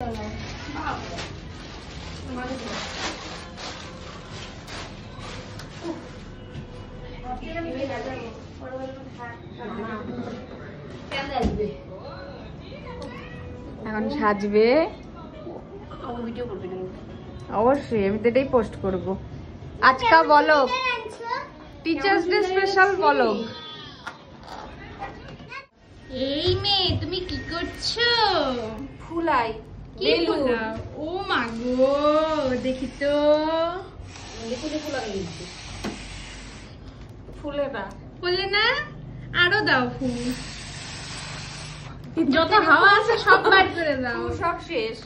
এখন সাজবে, অবশ্যই আমি তো এটাই পোস্ট করবো। আজকা বলো, টিচার্স ডে স্পেশাল বলো। এই মেয়ে তুমি কি করছো? ফুলাই কি ফুলাও? ও মা গো, দেখি তো। ফুলে না, ফুলে না, আরো দাও ফুল। যত হাওয়া আছে সব বাইর করে দাও। সব শেষ।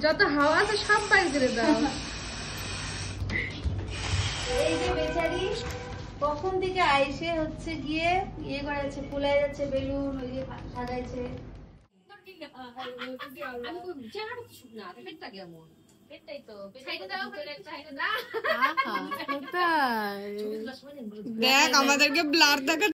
যত হাওয়া আছে সব বাইর করে দাও। এই যে বেচারি কখন থেকে আইসে হচ্ছে গিয়ে ইয়ে করেছে, ফুলাই যাচ্ছে বেলুন, ওই যে সাজাইছে। দেখ আমাদেরকে ব্লার দেখা।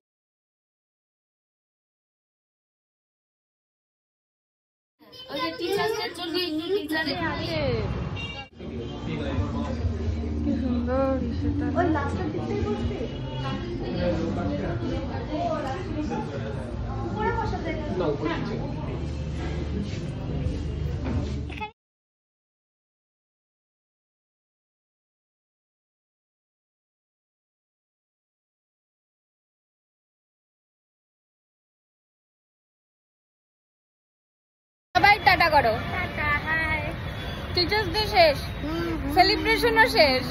কি সুন্দর সেটা। সবাই টাটা করো। Tata, high. টিচার্স ডে শেষ, সেলিব্রেশনও শেষ।